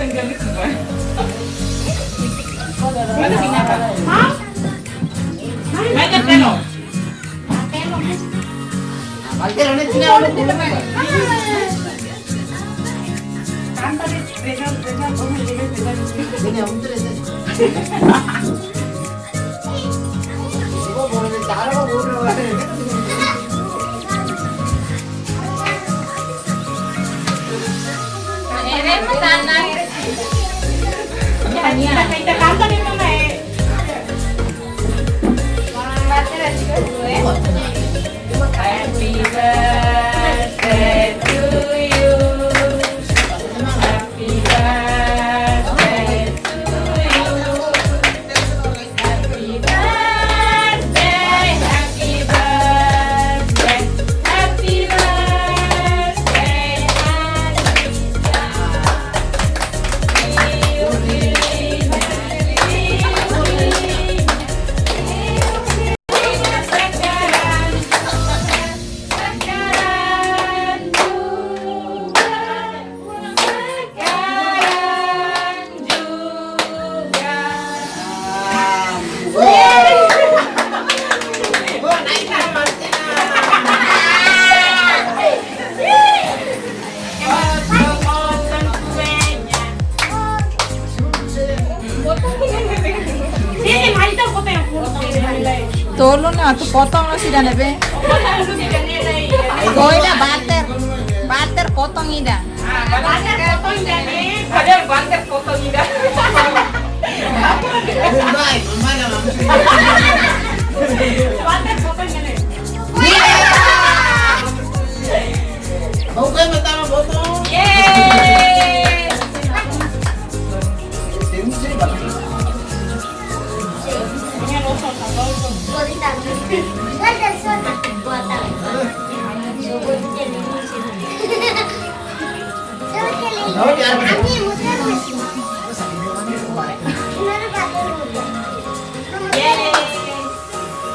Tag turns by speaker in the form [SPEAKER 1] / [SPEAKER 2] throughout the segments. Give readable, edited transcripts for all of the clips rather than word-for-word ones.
[SPEAKER 1] Happy birthday to you. Happy birthday to you. Happy birthday, happy birthday, happy birthday,
[SPEAKER 2] Tolong na, tu potong na sila na be. Goy na butter. Butter potong ida.
[SPEAKER 3] Okay, matama potong.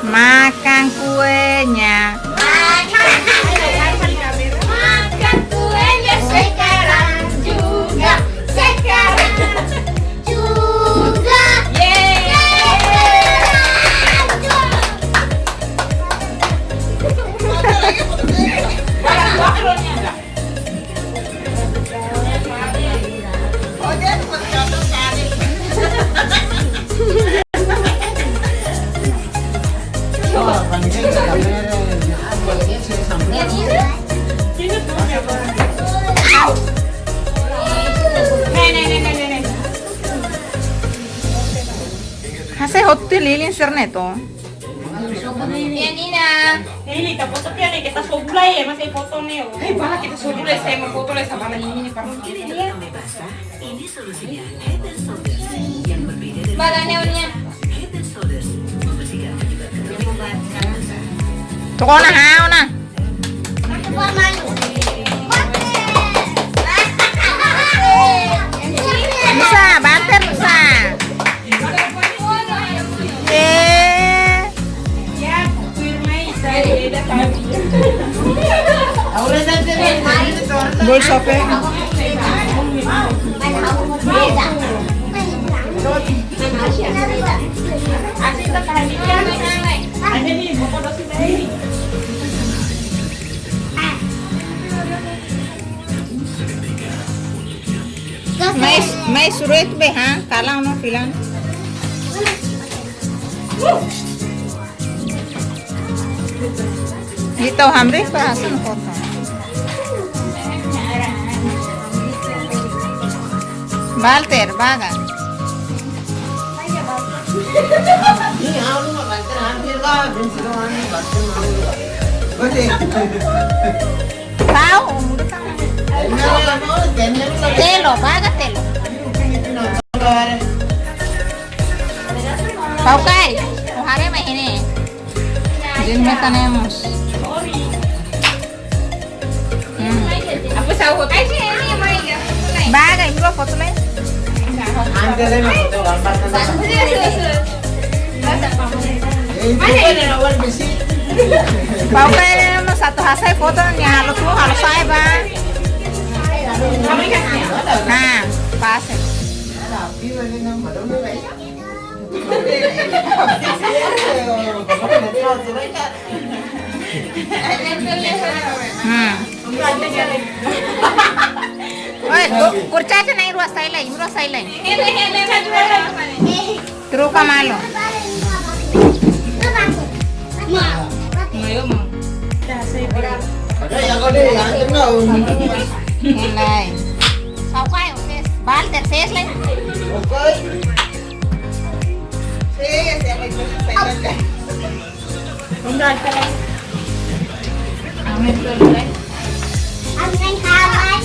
[SPEAKER 2] Makan kuenya.
[SPEAKER 1] Makan kuenya sekarang juga, sekarang juga.
[SPEAKER 2] Hase hotte lilin serne to.
[SPEAKER 1] Ini kita foto dia nih, kita soblay ya masih foto nih. Bala kita soblay, saya mau foto lah sama ini kamu.
[SPEAKER 4] Ini solusinya Head and Shoulders yang berbeda dari
[SPEAKER 1] Balanya unya.
[SPEAKER 4] Head and Shoulders membersihkan penyebab
[SPEAKER 2] Toko na hao na. Bisa, butter bisa.
[SPEAKER 1] Ya, firmai saya beda kami.
[SPEAKER 2] Gol sope.
[SPEAKER 1] Asita kahanikan nanay. Ada nih, mau foto si Bayi.
[SPEAKER 2] May suruh be ha, kalang no filan. Ito hamre pa asan foto. Balter baga.
[SPEAKER 3] Ini halu mah banter hampir ka, bensin ani banter mana.
[SPEAKER 2] Tahu, muda tahu. Telo, baga telo. Paukai, ojalá imagine. Dime tenemos.
[SPEAKER 1] Aku tahu kok. Ay, sih ini yang main ya.
[SPEAKER 2] Baga, ibu foto le.
[SPEAKER 3] Antes de foto gambar na.
[SPEAKER 2] Paukai mo satu hasay foto niya halos mo halos ay ba?
[SPEAKER 1] Kami kasi.
[SPEAKER 2] Nah, पास है
[SPEAKER 3] Happy वाले नाम मालूम नहीं भाई बाबा ने दिया तो भाई क्या
[SPEAKER 2] ओए कुर्चाचे नाही रोसायला रोसायला त्रू का मालो
[SPEAKER 3] ada yang kau deh yang kenal
[SPEAKER 2] Nilai. Sao quay ở xe bán tiền xe lên.
[SPEAKER 3] okay saya saya saya
[SPEAKER 1] Không ra cái này.
[SPEAKER 5] Anh Khang ơi.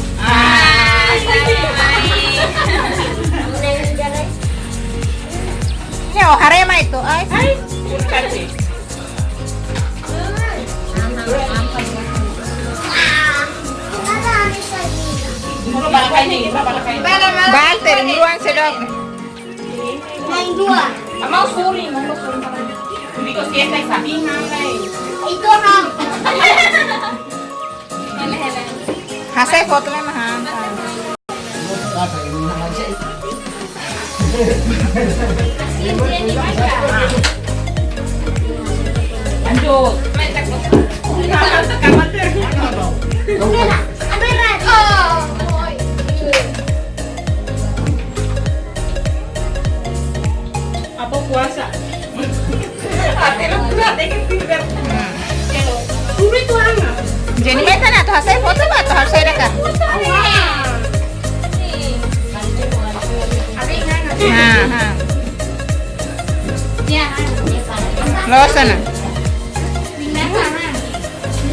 [SPEAKER 2] Nyo hare mai to ai.
[SPEAKER 1] Kurcaci. Muro balik kain nih, balik kain.
[SPEAKER 2] Bal ter muruan sedok.
[SPEAKER 5] Yang dua.
[SPEAKER 1] Mau suri, mau suri. Hindi ko siya tayo sabihan na
[SPEAKER 5] Itu Ham.
[SPEAKER 2] Hasay foto में महान.
[SPEAKER 1] Lanjut. Apa puasa? Ate lo berat, kan pintar. Suri itu apa?
[SPEAKER 2] Jadi mereka na to hasay foto ba to hasay raka. Ha. Losa na.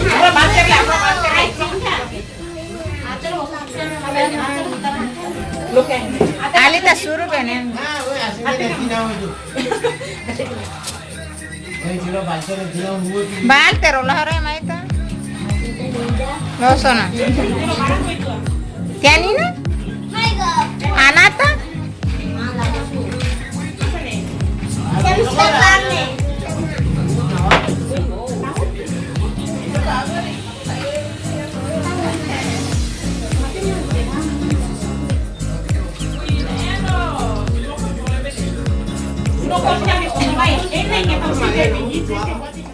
[SPEAKER 1] Apa baca lah, apa baca lah. Look at.
[SPEAKER 2] Ali ta suru benen.
[SPEAKER 3] ah weh asli deh tidak itu weh ciro baca deh tidak mau
[SPEAKER 2] Bal ter olah hare mai ta. Losa na. Tiani na? Anata?
[SPEAKER 5] Jam 9 nih.
[SPEAKER 1] No, kau punya orang lain. Ini yang kita